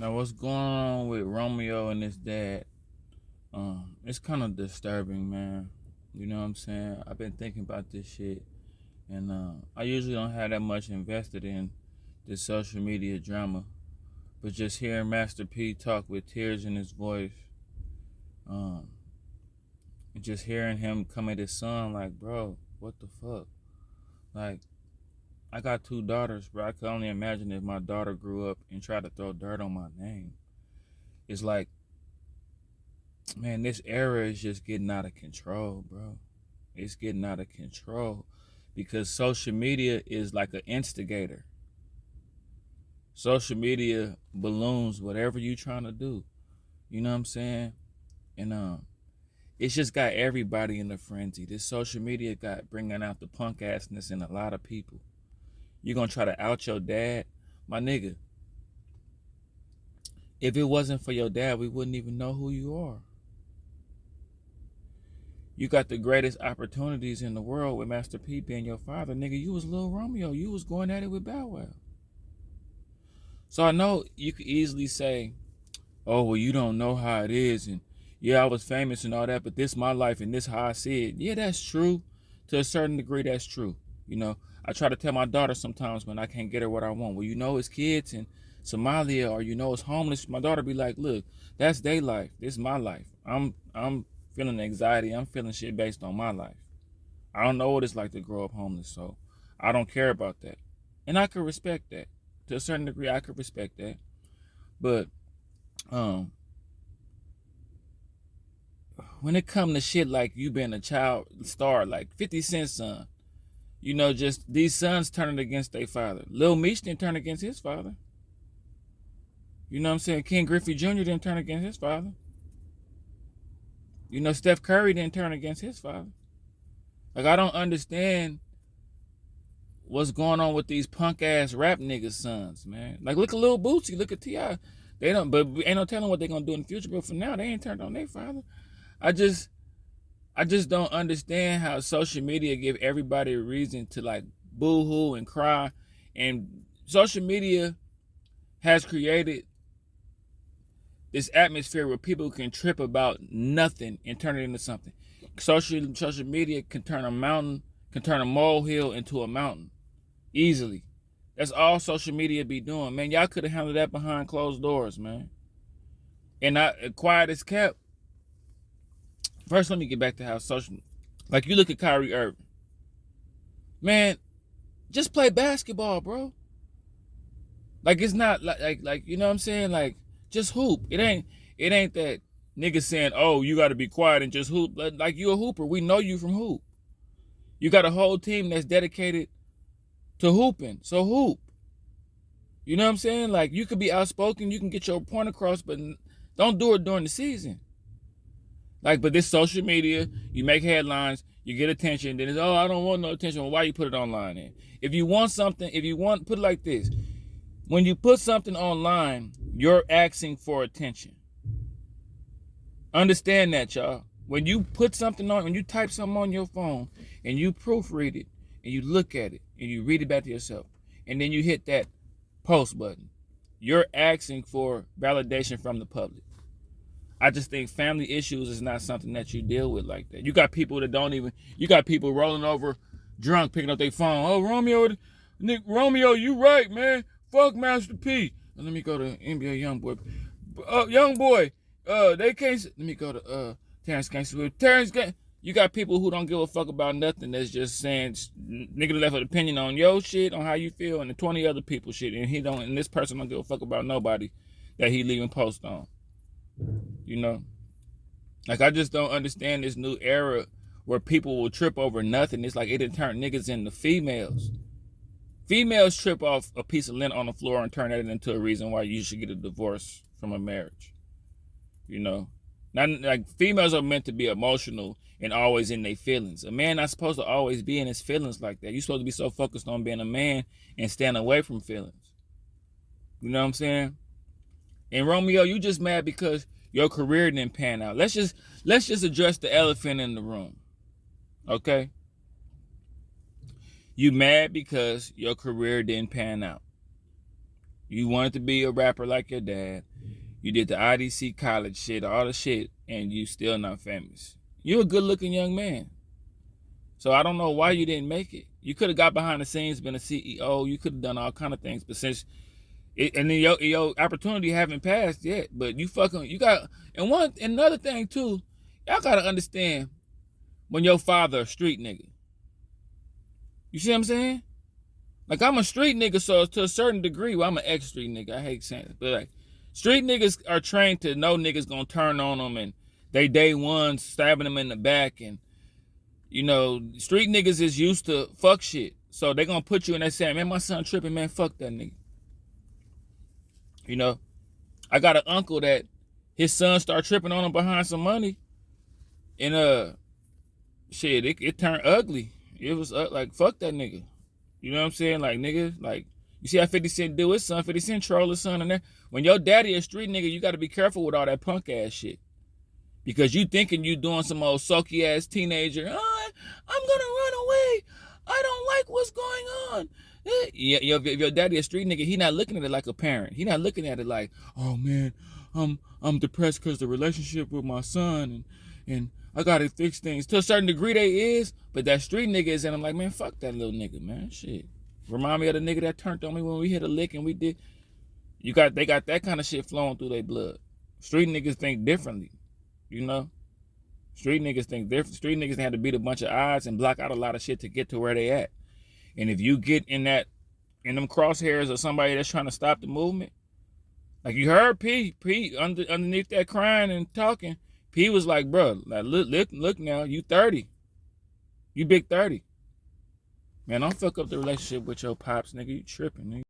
Now, what's going on with Romeo and his dad? It's kind of disturbing, man. You know what I'm saying? I've been thinking about this shit, and I usually don't have that much invested in this social media drama, but just hearing Master P talk with tears in his voice, um, and just hearing him come at his son, like, bro, what the fuck? Like, I got two daughters, bro. I can only imagine if my daughter grew up and tried to throw dirt on my name. It's like, man, this era is just getting out of control, bro. It's getting out of control because social media is like an instigator. Social media balloons whatever you trying to do. You know what I'm saying? And it's just got everybody in a frenzy. This social media got bringing out the punk assness in a lot of people. You gonna try to out your dad, my nigga? If it wasn't for your dad, we wouldn't even know who you are. You got the greatest opportunities in the world with Master P being your father. Nigga, you was Lil Romeo. You was going at it with Bow Wow. So I know you could easily say, oh, well, you don't know how it is. And yeah, I was famous and all that, but this is my life and this is how I see it. Yeah, that's true. To a certain degree, that's true. You know, I try to tell my daughter sometimes when I can't get her what I want. Well, you know, it's kids in Somalia or you know it's homeless. My daughter be like, look, that's their life. This is my life. I'm feeling anxiety. I'm feeling shit based on my life. I don't know what it's like to grow up homeless, so I don't care about that. And I could respect that. To a certain degree, I could respect that. But um when it come to shit like you being a child star, like 50 Cent's son, you know, just these sons turning against their father. Lil Meech didn't turn against his father. You know what I'm saying? Ken Griffey Jr. didn't turn against his father. You know, Steph Curry didn't turn against his father. Like, I don't understand what's going on with these punk ass rap niggas sons, man. Like, look at Lil Bootsy, look at T.I. They don't, but ain't no telling what they gonna do in the future. But for now, they ain't turned on their father. I just don't understand how social media give everybody a reason to like boo-hoo and cry. And social media has created this atmosphere where people can trip about nothing and turn it into something. Social media can turn a molehill into a mountain easily. That's all social media be doing, man. Y'all could have handled that behind closed doors, man. And quiet as kept. First, let me get back to how social. Like you look at Kyrie Irving, man. Just play basketball, bro. Like it's not like you know what I'm saying. Like just hoop. It ain't that nigga saying, oh, you got to be quiet and just hoop. Like you a hooper. We know you from hoop. You got a whole team that's dedicated to hooping. So hoop. You know what I'm saying? Like you could be outspoken. You can get your point across, but don't do it during the season. Like, but this social media, you make headlines, you get attention, then it's, oh, I don't want no attention. Well, why you put it online then? If you want something, put it like this. When you put something online, you're asking for attention. Understand that, y'all. When you put something on, when you type something on your phone and you proofread it and you look at it and you read it back to yourself and then you hit that post button, you're asking for validation from the public. I just think family issues is not something that you deal with like that. You got people that you got people rolling over drunk, picking up their phone. Oh, Romeo, you right, man. Fuck Master P. Let me go to NBA Youngboy. Youngboy, they can't, let me go to Terrence Gangster. Terrence Gangster. You got people who don't give a fuck about nothing that's just saying nigga left an opinion on your shit, on how you feel, and the 20 other people shit, and this person don't give a fuck about nobody that he leaving post on. You know, like I just don't understand this new era where people will trip over nothing. It's like it done turned niggas into females. Females trip off a piece of lint on the floor and turn that into a reason why you should get a divorce from a marriage. You know, not like females are meant to be emotional and always in their feelings. A man not supposed to always be in his feelings like that. You're supposed to be so focused on being a man and staying away from feelings. You know what I'm saying? And Romeo, you just mad because your career didn't pan out. Let's just address the elephant in the room. Okay? You mad because your career didn't pan out. You wanted to be a rapper like your dad. You did the IDC college shit, all the shit, and you still not famous. You're a good looking young man. So I don't know why you didn't make it. You could have got behind the scenes, been a CEO. You could have done all kind of things. But since and then your opportunity haven't passed yet, but you got, and another thing too, y'all gotta understand when your father a street nigga. You see what I'm saying? Like, I'm a street nigga, so to a certain degree, well, I'm an ex-street nigga. I hate saying it, but like, street niggas are trained to know niggas gonna turn on them, and they day one stabbing them in the back, and you know, street niggas is used to fuck shit, so they gonna put you in that saying, man, my son tripping, man, fuck that nigga. You know, I got an uncle that his son started tripping on him behind some money, and shit, it turned ugly. It was like, fuck that nigga. You know what I'm saying? Like, nigga, like, you see how 50 Cent do his son, 50 Cent troll his son, and that. When your daddy a street nigga, you got to be careful with all that punk ass shit. Because you thinking you doing some old sulky ass teenager, oh, I'm gonna run away. I don't like what's going on. Yeah, if your daddy a street nigga, he not looking at it like a parent. He not looking at it like, oh man, I'm depressed because the relationship with my son, and I gotta fix things. To a certain degree they is, but that street nigga is, and I'm like, man, fuck that little nigga, man. Shit. Remind me of the nigga that turned on me when we hit a lick and we did. They got that kind of shit flowing through their blood. Street niggas think differently. You know? Street niggas think different. Street niggas had to beat a bunch of odds and block out a lot of shit to get to where they at. And if you get in them crosshairs of somebody that's trying to stop the movement, like you heard P underneath that crying and talking, P was like, bro, like, look now, you 30. You big 30. Man, don't fuck up the relationship with your pops, nigga. You tripping, nigga.